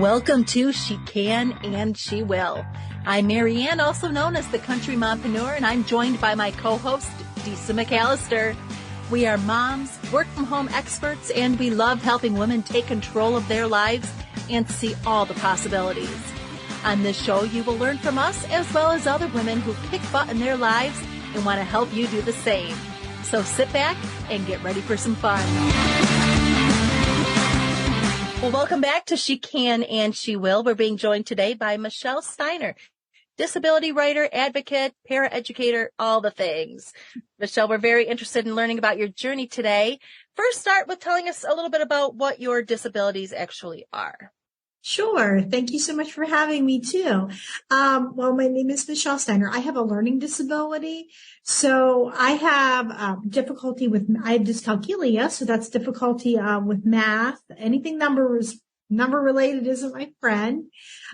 Welcome to She Can and She Will. I'm Marianne, also known as the Country Mompreneur, and I'm joined by my co-host, Disa McAllister. We are moms, work-from-home experts, and we love helping women take control of their lives and see all the possibilities. On this show, you will learn from us as well as other women who kick butt in their lives and want to help you do the same. So sit back and get ready for some fun. Well, welcome back to She Can and She Will. We're being joined today by Michelle Steiner, disability writer, advocate, para-educator, all the things. Michelle, we're very interested in learning about your journey today. First, start with telling us a little bit about what your disabilities actually are. Sure. Thank you so much for having me too. Well, my name is Michelle Steiner. I have a learning disability. So I have I have dyscalculia. So that's difficulty with math. Anything number related isn't my friend.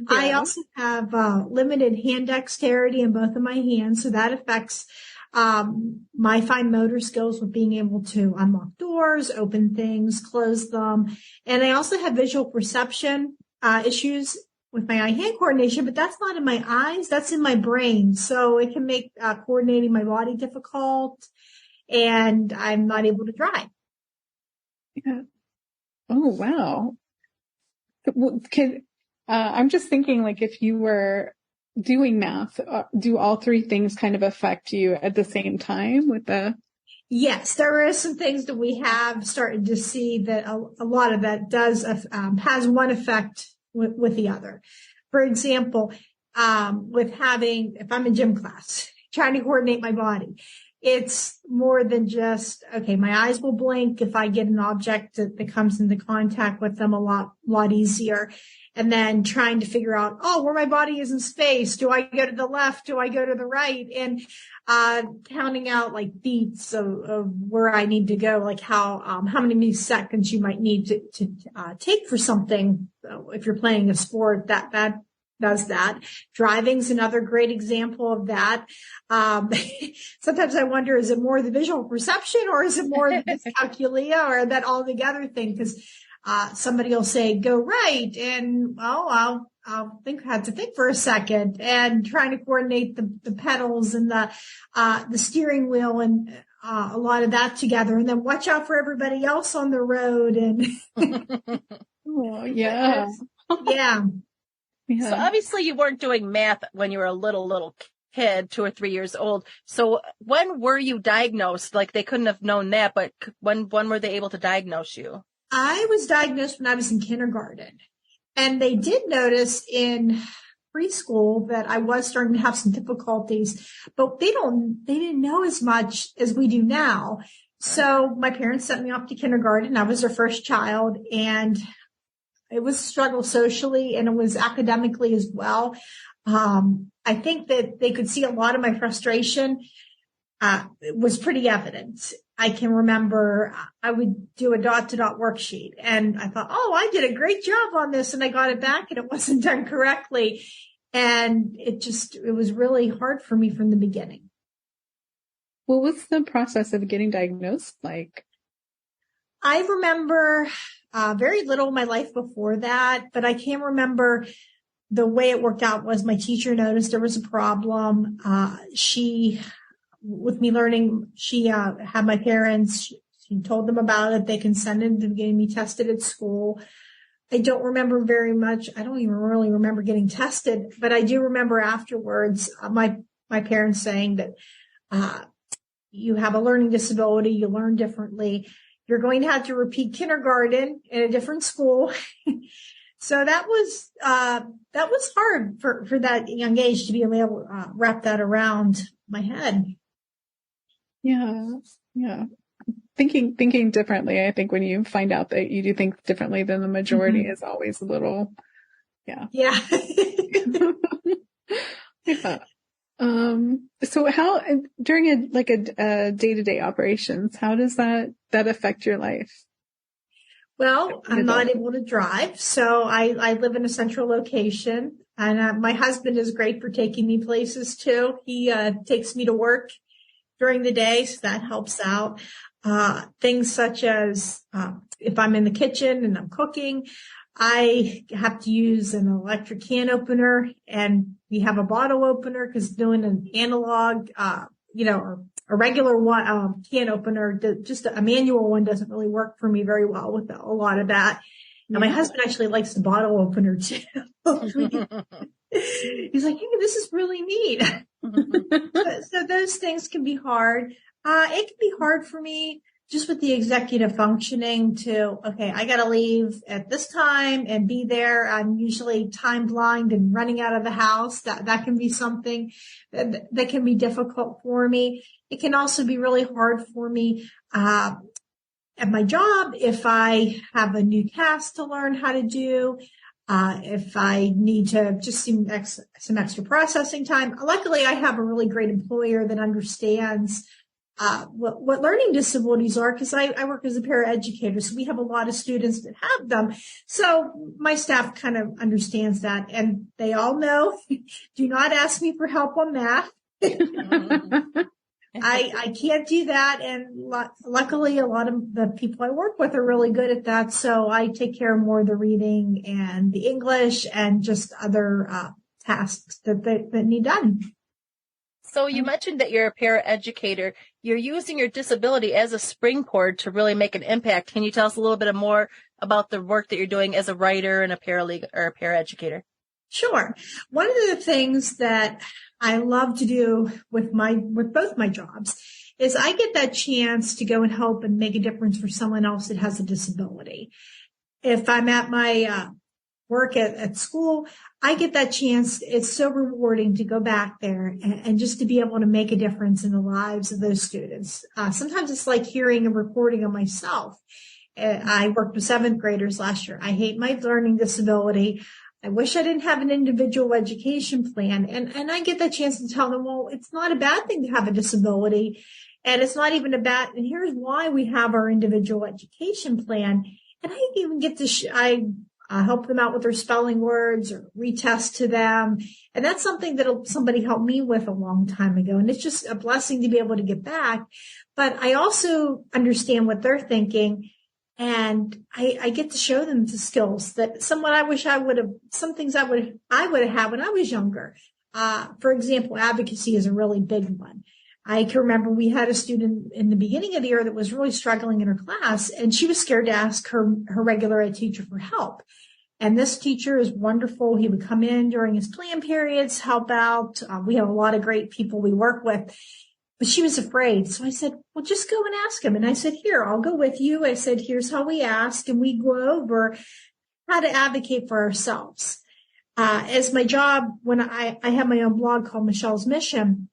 Yeah. I also have limited hand dexterity in both of my hands. So that affects my fine motor skills with being able to unlock doors, open things, close them. And I also have visual perception issues with my eye-hand coordination, but that's not in my eyes, that's in my brain. So it can make coordinating my body difficult, and I'm not able to drive. Yeah. Oh, wow. I'm just thinking, like, if you were doing math, do all three things kind of affect you at the same time with the... Yes, there are some things that we have started to see that a lot of that does has one effect with the other. For example, if I'm in gym class, trying to coordinate my body, it's more than just, okay, my eyes will blink if I get an object that comes into contact with them a lot easier. And then trying to figure out, where my body is in space. Do I go to the left? Do I go to the right? And counting out like beats of where I need to go, like how many seconds you might need to take for something. If you're playing a sport, that does that. Driving's another great example of that. Sometimes I wonder, is it more the visual perception or is it more the dyscalculia or that all together thing? Because somebody will say, go right. And I'll have to think for a second, and trying to coordinate the pedals and the steering wheel and, a lot of that together, and then watch out for everybody else on the road. And oh, yeah. Yeah. Yeah. So obviously you weren't doing math when you were a little kid, 2 or 3 years old. So when were you diagnosed? Like, they couldn't have known that, but when were they able to diagnose you? I was diagnosed when I was in kindergarten, and they did notice in preschool that I was starting to have some difficulties, but they didn't know as much as we do now. So my parents sent me off to kindergarten. I was their first child, and it was a struggle socially, and it was academically as well. I think that they could see a lot of my frustration. It was pretty evident. I can remember I would do a dot-to-dot worksheet, and I thought, I did a great job on this, and I got it back and it wasn't done correctly. And it was really hard for me from the beginning. What was the process of getting diagnosed like? I remember very little of my life before that, but I can remember the way it worked out was my teacher noticed there was a problem. With me learning, she had my parents, she told them about it. They consented to getting me tested at school. I don't remember very much. I don't even really remember getting tested, but I do remember afterwards, my parents saying that, you have a learning disability, you learn differently. You're going to have to repeat kindergarten in a different school. So that was hard for that young age to be able to wrap that around my head. Yeah. Yeah. Thinking differently. I think when you find out that you do think differently than the majority is always a little, yeah. Yeah. Yeah. So how, during a day-to-day operations, how does that affect your life? Well, I'm not able to drive, so I live in a central location, and my husband is great for taking me places too. He takes me to work during the day, so that helps out. Things such as if I'm in the kitchen and I'm cooking, I have to use an electric can opener, and we have a bottle opener because doing an analog, or a regular one, can opener, just a manual one doesn't really work for me very well with a lot of that. And my husband actually likes the bottle opener too. He's like, hey, this is really neat. So those things can be hard. It can be hard for me just with the executive functioning okay, I got to leave at this time and be there. I'm usually time blind and running out of the house. That can be something that can be difficult for me. It can also be really hard for me, at my job, if I have a new task to learn how to do, if I need to just some extra processing time. Luckily, I have a really great employer that understands what learning disabilities are, because I work as a paraeducator, so we have a lot of students that have them. So my staff kind of understands that, and they all know, do not ask me for help on math. I can't do that, and luckily a lot of the people I work with are really good at that, so I take care of more of the reading and the English and just other tasks that need done. So you mentioned that you're a paraeducator. You're using your disability as a springboard to really make an impact. Can you tell us a little bit more about the work that you're doing as a writer and a paraeducator? Sure. One of the things that I love to do with both my jobs is I get that chance to go and help and make a difference for someone else that has a disability. If I'm at my work at school, I get that chance. It's so rewarding to go back there and just to be able to make a difference in the lives of those students. Sometimes it's like hearing a recording of myself. I worked with 7th graders last year. I hate my learning disability. I wish I didn't have an individual education plan. And I get that chance to tell them, well, it's not a bad thing to have a disability. And it's not even and here's why we have our individual education plan. And I even get to help them out with their spelling words or retest to them. And that's something that somebody helped me with a long time ago. And it's just a blessing to be able to get back. But I also understand what they're thinking. And I get to show them the skills that some things I would have had when I was younger. For example, advocacy is a really big one. I can remember we had a student in the beginning of the year that was really struggling in her class, and she was scared to ask her regular ed teacher for help. And this teacher is wonderful. He would come in during his plan periods, help out. We have a lot of great people we work with, but she was afraid. So I said, well, just go and ask him. And I said, here, I'll go with you. I said, here's how we ask. And we go over how to advocate for ourselves. As my job, when I have my own blog called Michelle's Mission.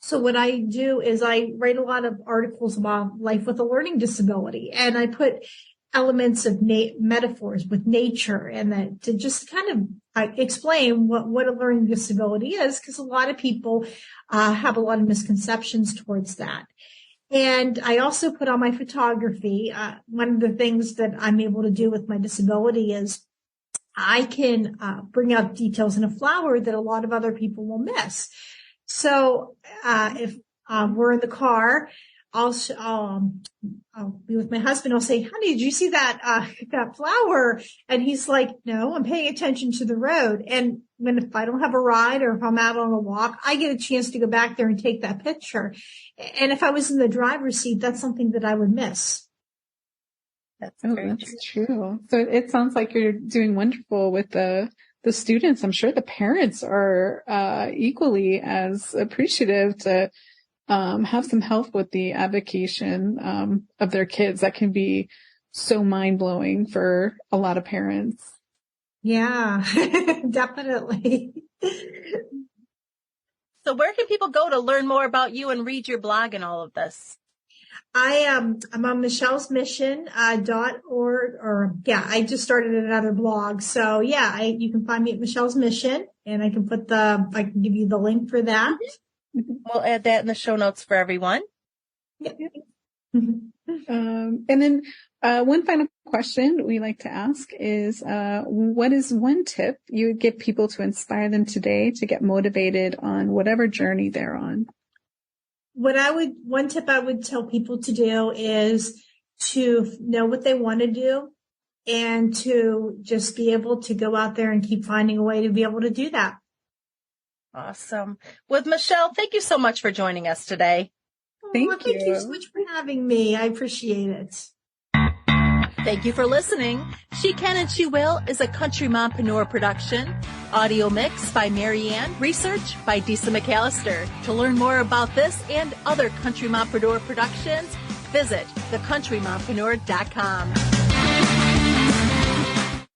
So what I do is I write a lot of articles about life with a learning disability, and I put elements of metaphors with nature and that to just kind of explain what a learning disability is, because a lot of people have a lot of misconceptions towards that. And I also put on my photography. One of the things that I'm able to do with my disability is I can bring out details in a flower that a lot of other people will miss. So if we're in the car, I'll be with my husband. I'll say, honey, did you see that flower? And he's like, no, I'm paying attention to the road. And if I don't have a ride or if I'm out on a walk, I get a chance to go back there and take that picture. And if I was in the driver's seat, that's something that I would miss. That's true. So it sounds like you're doing wonderful with the students. I'm sure the parents are equally as appreciative to have some help with the avocation of their kids. That can be so mind-blowing for a lot of parents. Yeah, definitely. So where can people go to learn more about you and read your blog and all of this? I'm on michellesmission.org, I just started another blog. So you can find me at Michelle's Mission, and I can I can give you the link for that. We'll add that in the show notes for everyone. And then one final question we like to ask is, what is one tip you would give people to inspire them today to get motivated on whatever journey they're on? One tip I would tell people to do is to know what they want to do and to just be able to go out there and keep finding a way to be able to do that. Awesome. With Michelle, thank you so much for joining us today. Thank Thank you so much for having me. I appreciate it. Thank you for listening. She Can and She Will is a Country Mompreneur production. Audio mix by Marianne. Research by Disa McAllister. To learn more about this and other Country Mompreneur productions, visit thecountrymompreneur.com.